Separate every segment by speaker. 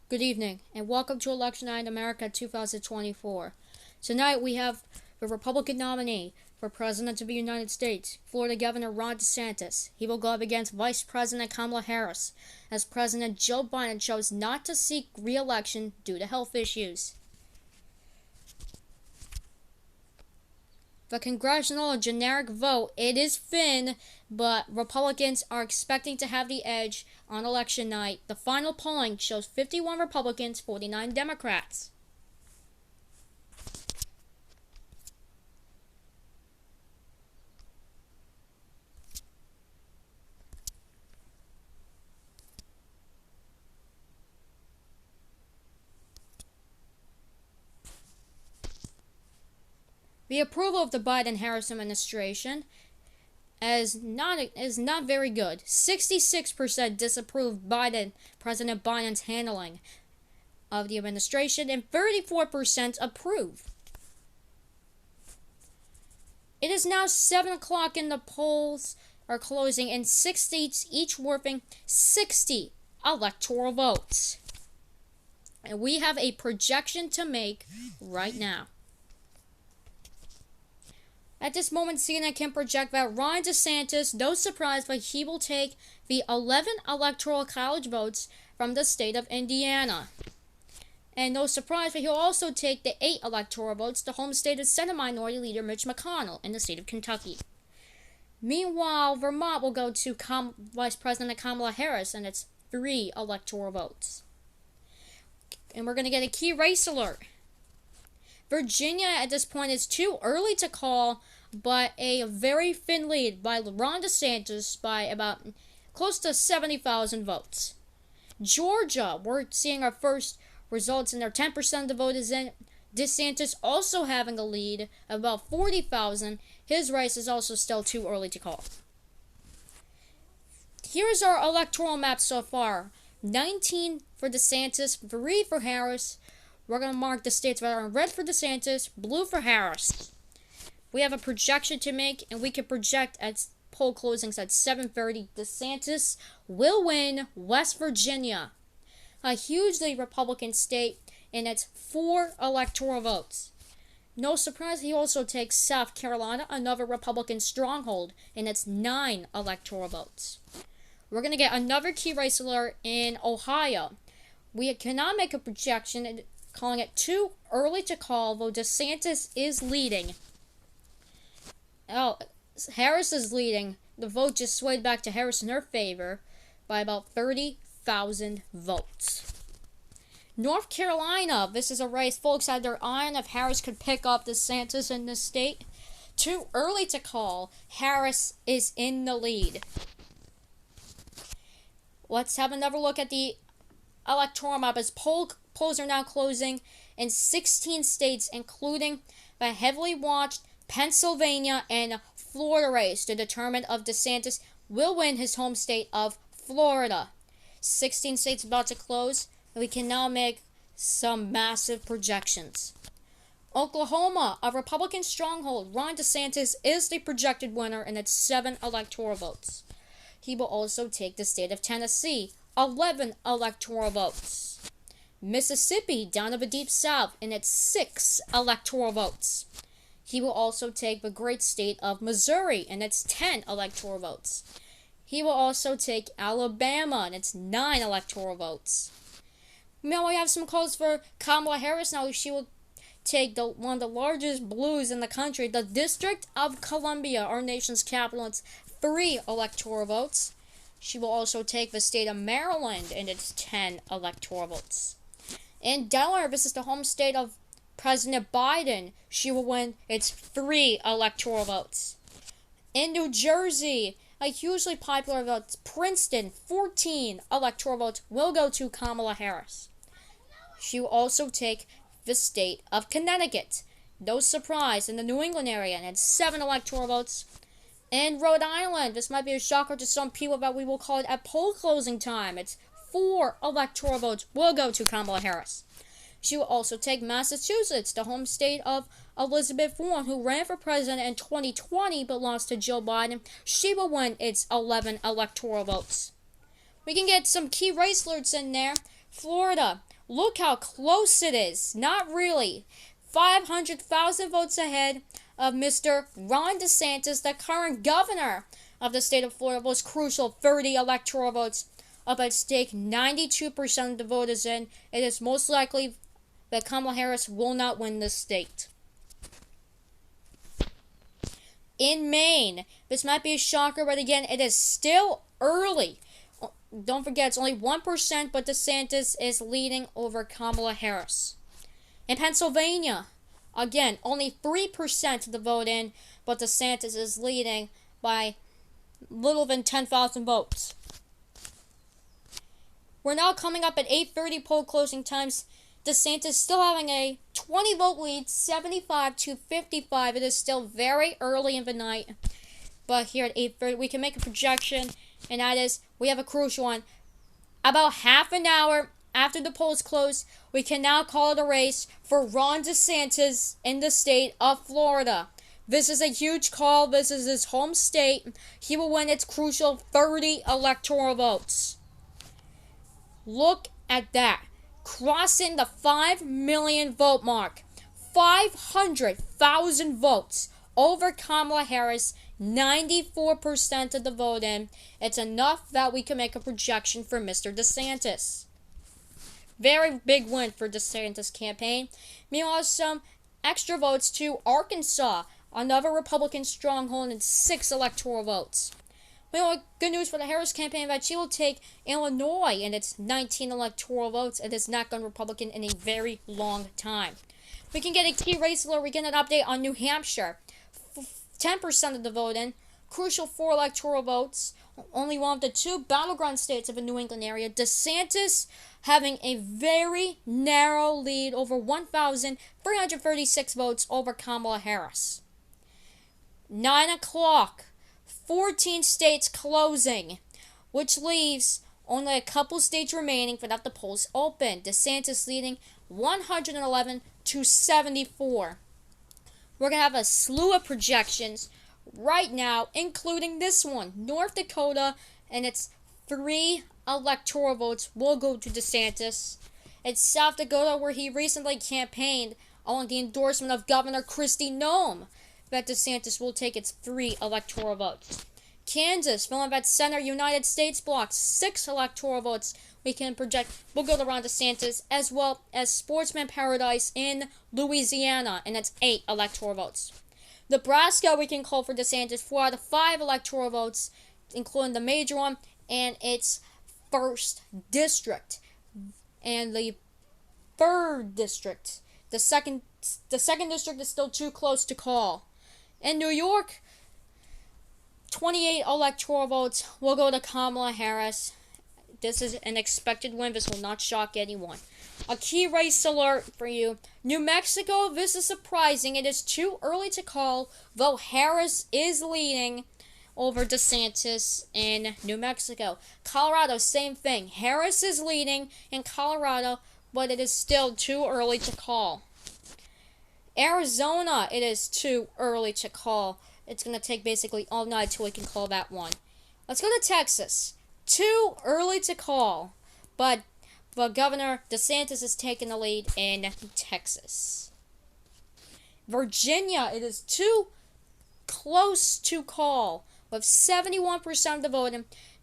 Speaker 1: Good evening, and welcome to Election Night in America 2024. Tonight we have the Republican nominee for President of the United States, Florida Governor Ron DeSantis. He will go up against Vice President Kamala Harris, as President Joe Biden chose not to seek re-election due to health issues. The congressional generic vote, it is thin, but Republicans are expecting to have the edge on election night. The final polling shows 51 Republicans, 49 Democrats. The approval of the Biden-Harris administration is not very good. 66% disapprove President Biden's handling of the administration, and 34% approve. It is now 7 o'clock and the polls are closing in 6 states, each worthing 60 electoral votes. And we have a projection to make right now. At this moment, CNN can project that Ron DeSantis, no surprise, but he will take the 11 electoral college votes from the state of Indiana. And no surprise, but he'll also take the 8 electoral votes, the home state of Senate Minority Leader Mitch McConnell in the state of Kentucky. Meanwhile, Vermont will go to Vice President Kamala Harris, and it's 3 electoral votes. And we're going to get a key race alert. Virginia at this point is too early to call, but a very thin lead by Ron DeSantis by about close to 70,000 votes. Georgia, we're seeing our first results, and their 10% of the vote is in. DeSantis also having a lead of about 40,000. His race is also still too early to call. Here's our electoral map so far. 19 for DeSantis, 3 for Harris. We're going to mark the states that are in red for DeSantis, blue for Harris. We have a projection to make, and we can project at poll closings at 7:30. DeSantis will win West Virginia, a hugely Republican state, and it's 4 electoral votes. No surprise, he also takes South Carolina, another Republican stronghold, and it's 9 electoral votes. We're going to get another key race alert in Ohio. We cannot make a projection, calling it too early to call, though DeSantis is leading. Harris is leading. The vote just swayed back to Harris in her favor by about 30,000 votes. North Carolina, this is a race folks had their eye on if Harris could pick up DeSantis in this state. Too early to call. Harris is in the lead. Let's have another look at the electoral map as polls are now closing in 16 states, including the heavily watched Pennsylvania and Florida race to determine if DeSantis will win his home state of Florida. 16 states about to close, and we can now make some massive projections. Oklahoma, a Republican stronghold, Ron DeSantis is the projected winner, and it's 7 electoral votes. He will also take the state of Tennessee, 11 electoral votes. Mississippi, down to the deep south, and it's 6 electoral votes. He will also take the great state of Missouri, and it's 10 electoral votes. He will also take Alabama, and it's 9 electoral votes. Now we have some calls for Kamala Harris. Now she will take one of the largest blues in the country, the District of Columbia, our nation's capital. It's 3 electoral votes. She will also take the state of Maryland, and it's 10 electoral votes. In Delaware, this is the home state of President Biden. She will win its 3 electoral votes. In New Jersey, a hugely popular vote, Princeton, 14 electoral votes will go to Kamala Harris. She will also take the state of Connecticut. No surprise, in the New England area, and it's 7 electoral votes. In Rhode Island, this might be a shocker to some people, but we will call it at poll closing time. It's 4 electoral votes will go to Kamala Harris. She will also take Massachusetts, the home state of Elizabeth Warren, who ran for president in 2020 but lost to Joe Biden. She will win its 11 electoral votes. We can get some key race alerts in there. Florida, Look how close it is. Not really. 500,000 votes ahead of Mr. Ron DeSantis, the current governor of the state of Florida. Most crucial, 30 electoral votes up at stake. 92% of the vote is in. It is most likely that Kamala Harris will not win this state. In Maine, this might be a shocker, but again, it is still early. Don't forget, it's only 1%, but DeSantis is leading over Kamala Harris. In Pennsylvania, again, only 3% of the vote in, but DeSantis is leading by little than 10,000 votes. We're now coming up at 8:30 poll closing times. DeSantis still having a 20-vote lead, 75-55. It is still very early in the night. But here at 8:30, we can make a projection, and that is, we have a crucial one. About half an hour after the polls close, we can now call it a race for Ron DeSantis in the state of Florida. This is a huge call. This is his home state. He will win its crucial 30 electoral votes. Look at that. Crossing the 5 million vote mark. 500,000 votes over Kamala Harris. 94% of the vote in. It's enough that we can make a projection for Mr. DeSantis. Very big win for DeSantis' campaign. Meanwhile, some extra votes to Arkansas, another Republican stronghold, and 6 electoral votes. Meanwhile, good news for the Harris campaign that she will take Illinois and its 19 electoral votes. It has not gone Republican in a very long time. We can get a key race alert. We get an update on New Hampshire. 10% of the vote in. Crucial 4 electoral votes. Only one of the 2 battleground states of the New England area. DeSantis having a very narrow lead, over 1,336 votes over Kamala Harris. 9 o'clock. 14 states closing, which leaves only a couple states remaining without the polls open. DeSantis leading 111-74. We're going to have a slew of projections right now, including this one. North Dakota and its 3 electoral votes will go to DeSantis. It's South Dakota, where he recently campaigned on the endorsement of Governor Kristi Noem, that DeSantis will take its 3 electoral votes. Kansas, filling that center United States block, 6 electoral votes we can project will go to Ron DeSantis, as well as Sportsman Paradise in Louisiana, and that's 8 electoral votes. Nebraska, we can call for DeSantis 4 out of 5 electoral votes, including the major one and its 1st district, and the 3rd district. The second district is still too close to call. In New York, 28 electoral votes will go to Kamala Harris. This is an expected win. This will not shock anyone. A key race alert for you. New Mexico, this is surprising. It is too early to call, though Harris is leading over DeSantis in New Mexico. Colorado, same thing. Harris is leading in Colorado, but it is still too early to call. Arizona, it is too early to call. It's going to take basically all night till we can call that one. Let's go to Texas. Too early to call, but Governor DeSantis is taking the lead in Texas. Virginia, it is too close to call, with 71% of the vote.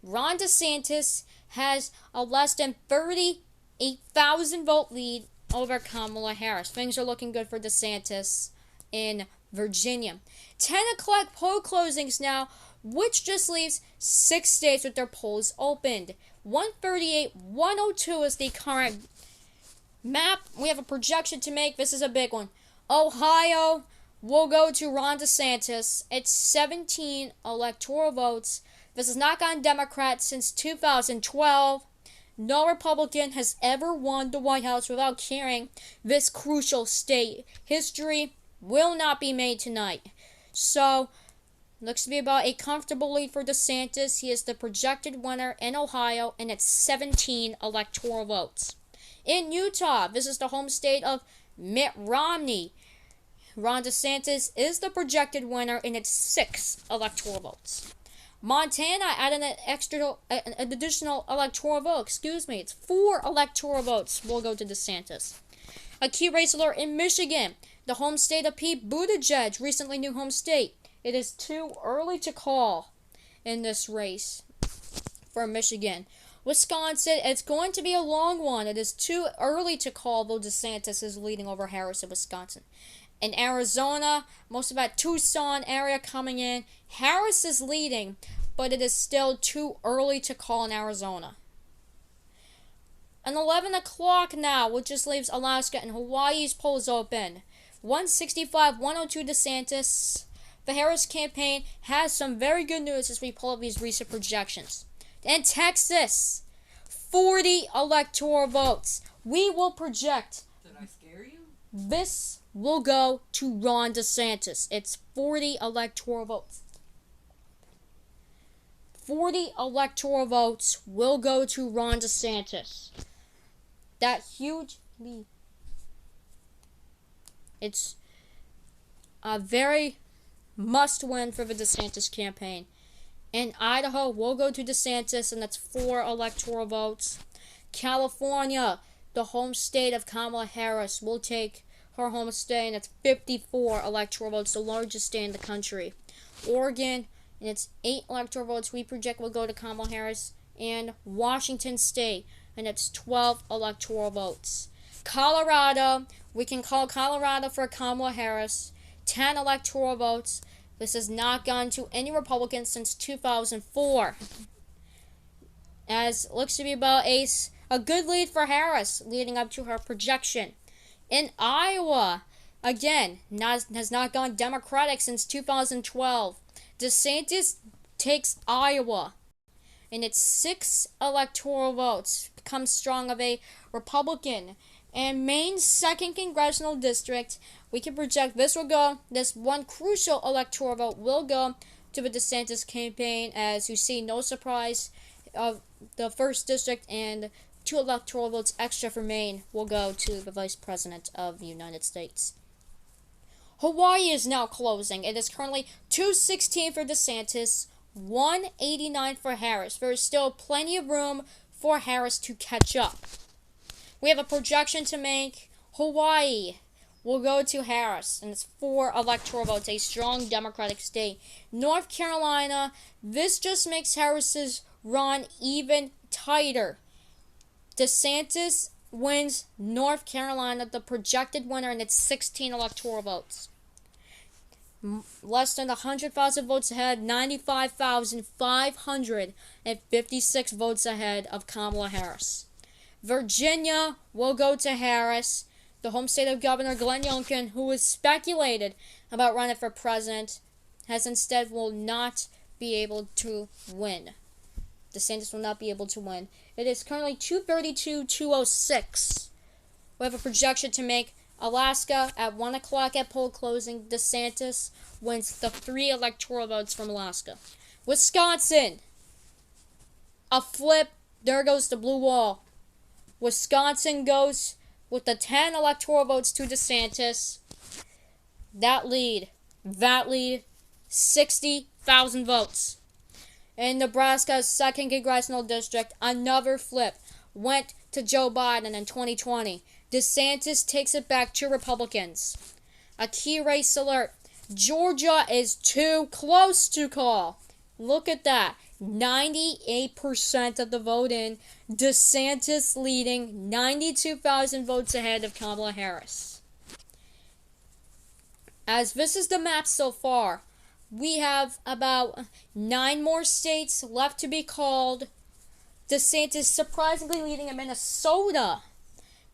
Speaker 1: Ron DeSantis has a less than 38,000 vote lead over Kamala Harris. Things are looking good for DeSantis in Virginia. 10 o'clock poll closings now, which just leaves 6 states with their polls opened. 138, 102 is the current map. We have a projection to make. This is a big one. Ohio will go to Ron DeSantis. It's 17 electoral votes. This has not gone Democrat since 2012. No Republican has ever won the White House without carrying this crucial state. History will not be made tonight. So, looks to be about a comfortable lead for DeSantis. He is the projected winner in Ohio, and it's 17 electoral votes. In Utah, this is the home state of Mitt Romney. Ron DeSantis is the projected winner, and it's 6 electoral votes. Montana added an additional electoral vote. Excuse me, it's 4 electoral votes will go to DeSantis. A key race alert in Michigan, the home state of Pete Buttigieg, recently new home state. It is too early to call in this race for Michigan. Wisconsin, it's going to be a long one. It is too early to call, though DeSantis is leading over Harris in Wisconsin. In Arizona, most of that Tucson area coming in, Harris is leading, but it is still too early to call in Arizona. And 11 o'clock now, which just leaves Alaska and Hawaii's polls open. 165, 102 DeSantis. The Harris campaign has some very good news as we pull up these recent projections. In Texas, 40 electoral votes. We will project.
Speaker 2: Did I scare you?
Speaker 1: This will go to Ron DeSantis. It's 40 electoral votes. 40 electoral votes will go to Ron DeSantis. That huge lead. It's a very must win for the DeSantis campaign. In Idaho, will go to DeSantis, and that's 4 electoral votes. California, the home state of Kamala Harris, will take her home state, and it's 54 electoral votes, the largest state in the country. Oregon, and it's 8 electoral votes we project will go to Kamala Harris. And Washington State, and it's 12 electoral votes. Colorado, we can call Colorado for Kamala Harris, 10 electoral votes. This has not gone to any Republicans since 2004. As it looks to be about a good lead for Harris, leading up to her projection. In Iowa, again, has not gone Democratic since 2012. DeSantis takes Iowa, and it's 6 electoral votes, becomes strong of a Republican. And Maine's 2nd congressional district, we can project this one crucial electoral vote will go to the DeSantis campaign. As you see, no surprise, of the 1st district and 2 electoral votes extra for Maine will go to the Vice President of the United States. Hawaii is now closing. It is currently 216 for DeSantis, 189 for Harris. There is still plenty of room for Harris to catch up. We have a projection to make. Hawaii will go to Harris, and it's 4 electoral votes, a strong Democratic state. North Carolina, this just makes Harris's run even tighter. DeSantis wins North Carolina, the projected winner, and it's 16 electoral votes. Less than 100,000 votes ahead, 95,556 votes ahead of Kamala Harris. Virginia will go to Harris. The home state of Governor Glenn Youngkin, who was speculated about running for president, will not be able to win. DeSantis will not be able to win. It is currently 232-206. We have a projection to make. Alaska at 1 o'clock at poll closing. DeSantis wins the 3 electoral votes from Alaska. Wisconsin, a flip. There goes the blue wall. Wisconsin goes with the 10 electoral votes to DeSantis. That lead, 60,000 votes. In Nebraska's 2nd congressional district, another flip went to Joe Biden in 2020. DeSantis takes it back to Republicans. A key race alert. Georgia is too close to call. Look at that. 98% of the vote in. DeSantis leading, 92,000 votes ahead of Kamala Harris. As this is the map so far, we have about 9 more states left to be called. DeSantis surprisingly leading in Minnesota,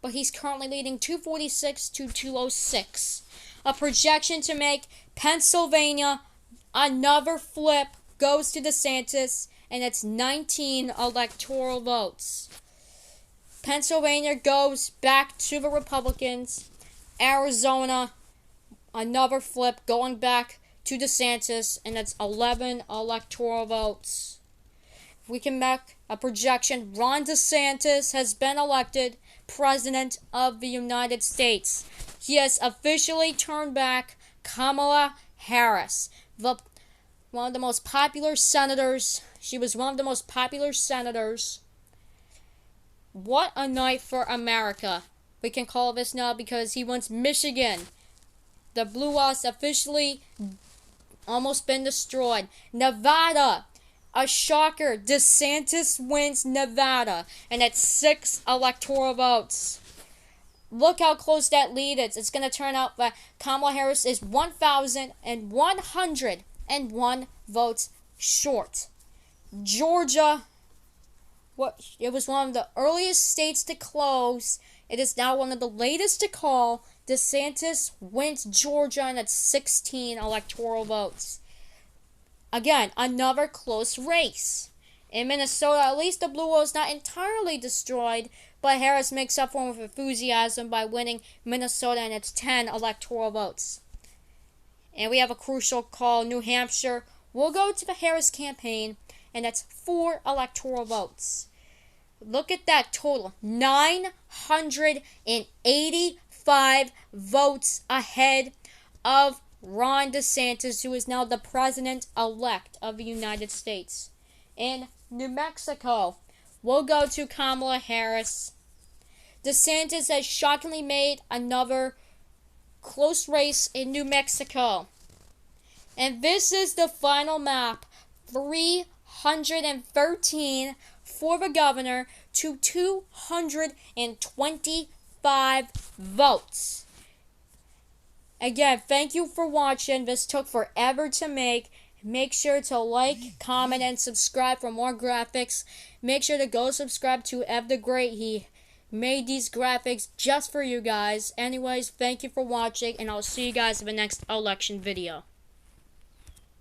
Speaker 1: but he's currently leading 246-206. A projection to make. Pennsylvania, another flip goes to DeSantis, and it's 19 electoral votes. Pennsylvania goes back to the Republicans. Arizona, another flip going back to DeSantis, and it's 11 electoral votes. If we can make a projection, Ron DeSantis has been elected President of the United States. He has officially turned back Kamala Harris. The one of the most popular senators. She was one of the most popular senators. What a night for America. We can call this now because he wins Michigan. The Blue House officially almost been destroyed. Nevada, a shocker. DeSantis wins Nevada, and it's 6 electoral votes. Look how close that lead is. It's going to turn out that Kamala Harris is 1,101 votes short. Georgia, it was one of the earliest states to close. It is now one of the latest to call. DeSantis wins Georgia, and it's 16 electoral votes. Again, another close race. In Minnesota, at least the blue wall is not entirely destroyed, but Harris makes up for it with enthusiasm by winning Minnesota, and it's 10 electoral votes. And we have a crucial call. New Hampshire will go to the Harris campaign, and that's 4 electoral votes. Look at that total. 985 votes ahead of Ron DeSantis, who is now the president-elect of the United States. In New Mexico, we'll go to Kamala Harris. DeSantis has shockingly made another close race in New Mexico. And this is the final map. 313 for the governor to 225 votes. Again, thank you for watching. This took forever to make. Make sure to like, comment, and subscribe for more graphics. Make sure to go subscribe to Ev the Great. He made these graphics just for you guys. Anyways, thank you for watching, and I'll see you guys in the next election video.